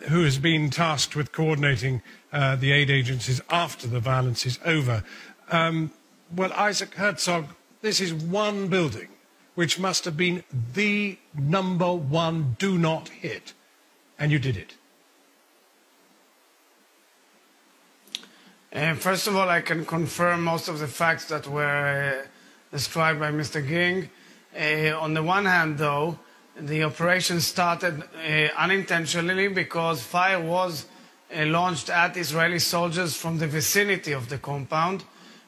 who has been tasked with coordinating the aid agencies after the violence is over. Well, Isaac Herzog, this is one building which must have been the #1 do not hit, and you did it. First of all, I can confirm most of the facts that were described by Mr. Ging. On the one hand, though, the operation started unintentionally because fire was launched at Israeli soldiers from the vicinity of the compound.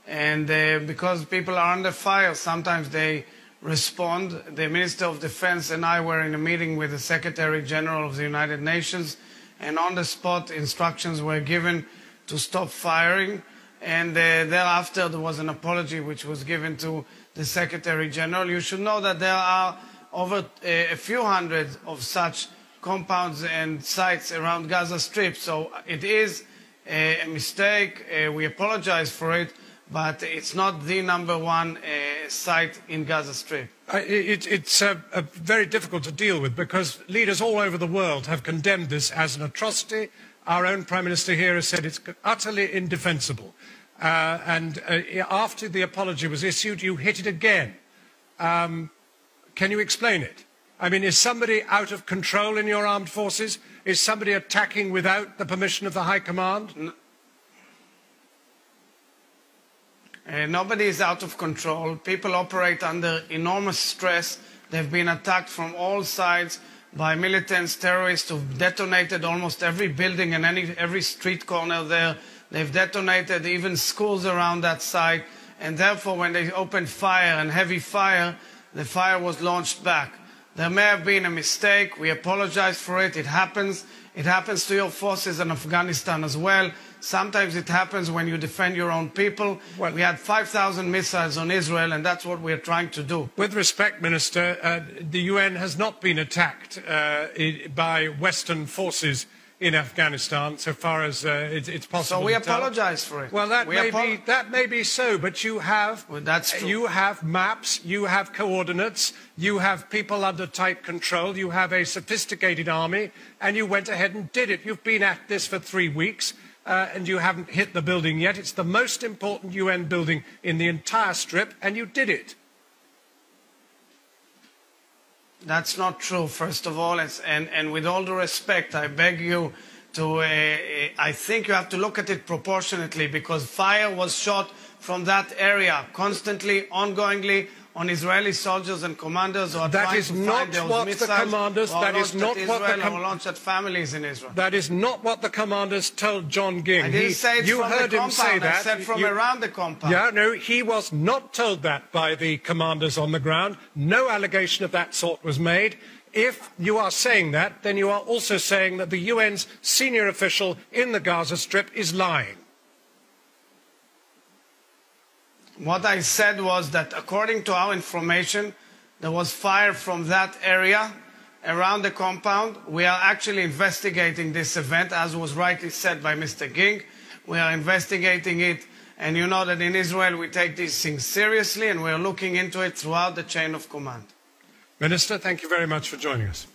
And because people are under fire, sometimes they respond. The Minister of Defense and I were in a meeting with the Secretary General of the United Nations, and on the spot instructions were given to stop firing. And thereafter there was an apology which was given to the Secretary General. You should know that there are over a few hundred of such compounds and sites around Gaza Strip. So it is a mistake. We apologize for it, but it's not the #1 site in Gaza Strip. It's very difficult to deal with because leaders all over the world have condemned this as an atrocity. Our own Prime Minister here has said it's utterly indefensible. And after the apology was issued, you hit it again. Can you explain it? I mean, is somebody out of control in your armed forces? Is somebody attacking without the permission of the High Command? Nobody is out of control. People operate under enormous stress. They've been attacked from all sides by militants, terrorists who've detonated almost every building and every street corner there. They've detonated even schools around that site. And therefore, when they opened fire and heavy fire, the fire was launched back. There may have been a mistake. We apologize for it. It happens. It happens to your forces in Afghanistan as well. Sometimes it happens when you defend your own people. Well, we had 5,000 missiles on Israel, and that's what we're trying to do. With respect, Minister, the UN has not been attacked by Western forces in Afghanistan, so far as it's possible. So we apologize for it. Well, that may be so, but you have you have maps, you have coordinates, you have people under tight control, you have a sophisticated army, and you went ahead and did it. You've been at this for 3 weeks. And you haven't hit the building yet. It's the most important UN building in the entire strip, and you did it. That's not true, first of all. And with all due respect, I beg you to, I think you have to look at it proportionately, because fire was shot from that area constantly, ongoingly, on Israeli soldiers and commanders who are trying to find those missiles. That is not what the commanders launched at families in Israel. That is not what the commanders told John Ging. I didn't say it from the compound. I said from around the compound. Yeah, no, he was not told that by the commanders on the ground. No allegation of that sort was made. If you are saying that, then you are also saying that the UN's senior official in the Gaza Strip is lying. What I said was that according to our information, there was fire from that area around the compound. We are actually investigating this event, as was rightly said by Mr. Ging. We are investigating it, and you know that in Israel we take these things seriously, and we are looking into it throughout the chain of command. Minister, thank you very much for joining us.